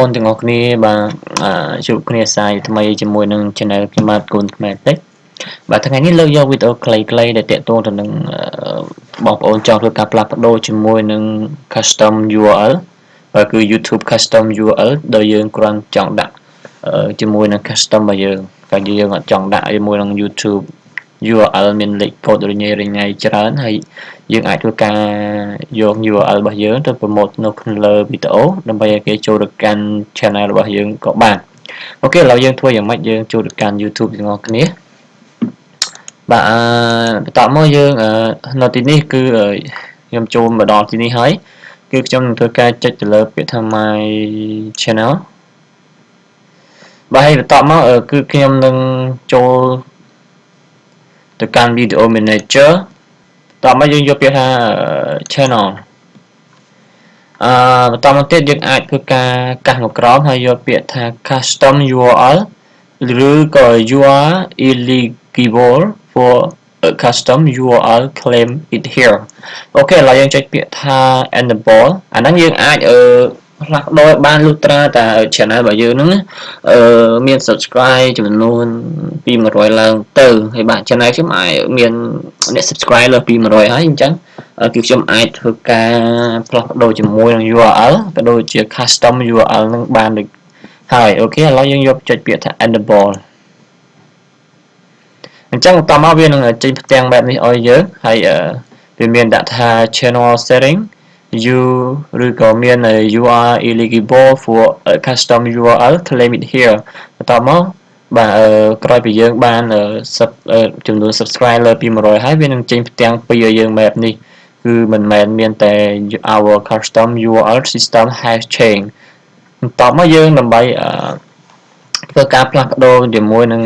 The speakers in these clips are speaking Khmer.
នទាំងអស់គ្នាបាទជួបគ្នាសាយថ្មីជាមួយនឹង channel ខ្ញុំបាទកូនខ្មែរតិចបាទថ្ងៃនេះលើកយកវីដេអូខ្លីៗដែលទាក់ទងទៅនឹងបងប្អូនចង់ធ្វើការផ្លាស់ប្ដូរជាមួយនឹង custom URL បាទគឺ YouTube custom URL ដែលយើងគ្រាន់ចង់ដាក់ជាមួយនឹង custom របស់យើងតែយើងអត់ចង់ដាក់ជាមួយនឹង YouTube URL មានលេខកូដរញ៉េរញ៉ៃច្រើនហើយយើងអាចធ្វើការយក URL របស់យើងទៅ promote នៅក្នុងលើវីដេអូដើម្បីឲ្យគេចូលទៅកាន់ channel របស់យើងក៏បានអូខេឥឡូវយើងធ្វើយ៉ាងម៉េចយើងចូលទៅកាន់ YouTube ទាំងអស់គ្នាបាទបន្តមកយើងនៅទីនេះគឺខ្ញុំចូលមកដល់ទីនេះហើយគឺខ្ញុំនឹងធ្វើការចុចទៅលើពាក្យថា my channel បាទហើយបន្តមកគឺខ្ញុំនឹងចូលទៅកាន់ video manager តោះមកយើងយកពាក្យថា channel បន្តមកទៀតយើងអាចធ្វើការកាសមកក្រោមហើយយកពាក្យថា custom URL ឬក៏ you are eligible for a custom URL claim it here អូខេឥឡូវយើងចុចពាក្យថា enable អាហ្នឹងយើងអាចផ្លាស់ប្ដូរបានលុះត្រាតែ channel របស់យើងហ្នឹងមាន subscribe ចំនួនពី100ឡើងទៅហើយបាទ channel ខ្ញុំអាចមានអ្នក subscribe លើពី100ហើយអញ្ចឹងគឺខ្ញុំអាចធ្វើការផ្លាស់ប្ដូរជាមួយនឹង URL ក៏ដូចជា custom URL នឹងបានដូចហើយអូខេឥឡូវយើងយកចុចពាក្យថា enable អញ្ចឹងបន្តមកវានឹងចេញផ្ទាំងបែបនេះឲ្យយើងហើយវាមានដាក់ថា channel setting you ឬក៏មាន you are eligible for a custom URL claim it here បន្តមកបាទក្រោយពីយើងបានចំនួន subscribe លើពី100ហើយវានឹងចេញផ្ទាំងពីរឲ្យយើងបែបនេះគឺមិនមែនមានតែ our custom URL system has changed បន្តមកយើងដើម្បីធ្វើការផ្លាស់ប្ដូរជាមួយនឹង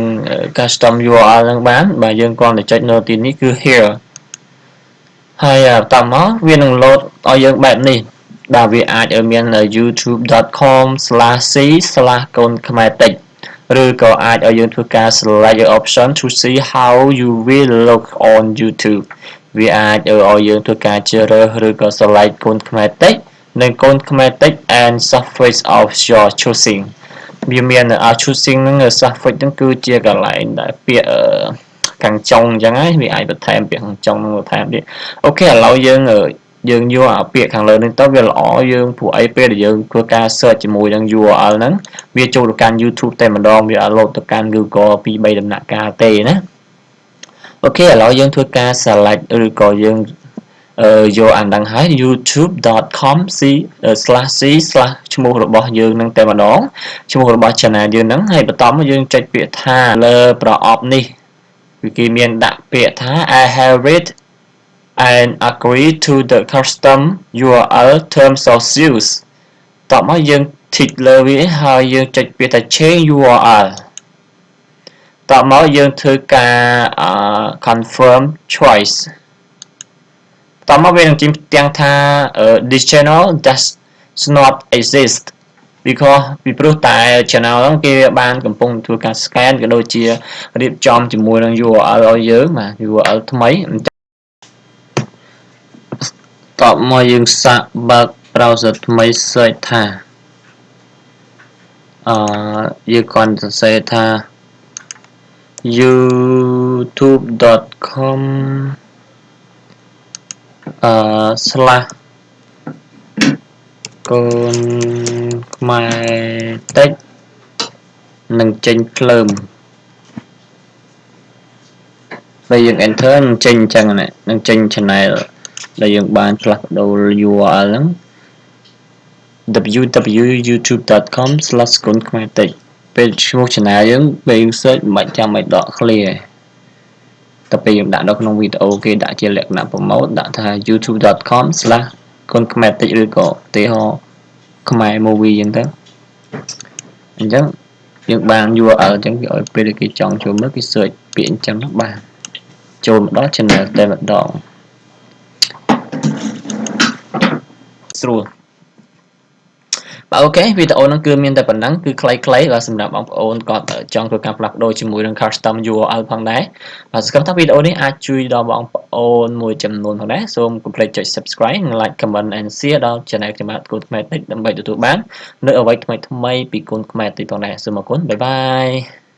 custom URL នឹងបានបាទយើងគ្រាន់តែចុចនៅទីនេះគឺ here ហើយបន្តមកវានឹង load ឲ្យយើងបែបនេះបាទវាអាចមាន youtube.com/c/konkhmertech ឬក៏អាចឲ្យយើងធ្វើការ select your option to see how you will look on YouTube វាអាចឲ្យយើងធ្វើការជ្រើសរើសឬក៏ select កូនខ្មែរតិចនិងកូនខ្មែរតិច and software of your choosing វាមាន choosing ហ្នឹង software ហ្នឹងគឺជាកន្លែងដែលពាក្យខាងចុងអញ្ចឹងហើយវាអាចបន្ថែមពាក្យខាងចុងនឹងបន្ថែមទៀតអូខេឥឡូវយើងយកអាពាក្យខាងលើនេះទៅវាល្អយើងព្រោះអីពេលដែលយើងធ្វើការ search ជាមួយនឹង URL ហ្នឹងវាចូលទៅកាន់ YouTube តែម្ដងវាអត់ load ទៅកាន់ Google 2-3 ដំណាក់កាលទេណាអូខេឥឡូវយើងធ្វើការ select ឬក៏យើងយកអានហ្នឹងហើយ youtube.com/c/ ឈ្មោះរបស់យើងនឹងតែម្ដងឈ្មោះរបស់ channel យើងហ្នឹងហើយបន្តមកយើងចុចពាក្យថាលើប្រអប់នេះគឺគេមានដាក់ពាក្យថា I have read and agree to the custom URL terms of use តោះមកយើង tick លើវាហើយយើងចុចពាក្យថា change URL តោះមកយើងធ្វើការ confirm choice តោះមកវានឹងចេញផ្ទាំងថា this channel does not exist because ពីព្រោះតែ channel ហ្នឹងគេបានកំពុងធ្វើការ scan ក៏ដូចជារៀបចំជាមួយនឹង URL ឲ្យយើងបាទ URL ថ្មីតបមកយើងសាកបើក browser ថ្មី search ថាយើងគ្រាន់តែសរសេរថា youtube.com / កូនខ្មែរតិចនឹងចេញភ្លើមពេលយើង enter នឹងចេញអញ្ចឹងនឹងចេញ channel ដែលយើងបានផ្លាស់ប្ដូរ URL ហ្នឹង www.youtube.com/konkhmertech ពេលឈ្មោះ channel យើងពេលយើង search មិនបាច់ចាំបាច់ដក clear តែពេលយើងដាក់នៅក្នុងវីដេអូគេដាក់ជាលក្ខណៈ promote ដាក់ថា youtube.com/konkhmertech ឬក៏ឧទាហរណ៍ខ្មែរ movie អញ្ចឹងទៅអញ្ចឹងយើងបាន URL អញ្ចឹងគេឲ្យពេលគេចង់ចូលមើលគេ search ពាក្យអញ្ចឹងបានចូលមកដល់ channel តែម្ដងស្រួល បាទអូខេវីដេអូហ្នឹងគឺមានតែប៉ុណ្ណឹងគឺខ្លីៗបាទសម្រាប់បងប្អូនគាត់ចង់ធ្វើការផ្លាស់ប្ដូរជាមួយនឹង custom URL ផងដែរបាទសង្ឃឹមថាវីដេអូនេះអាចជួយដល់បងប្អូនមួយចំនួនផងដែរសូមកុំភ្លេចចុច Subscribe និង Like Comment and Share ដល់ Channel ខ្ញុំបាទគូនខ្មែរតិចដើម្បីទទួលបាននូវអ្វីថ្មីៗពីគូនខ្មែរតិចផងដែរសូមអរគុណបាយបាយ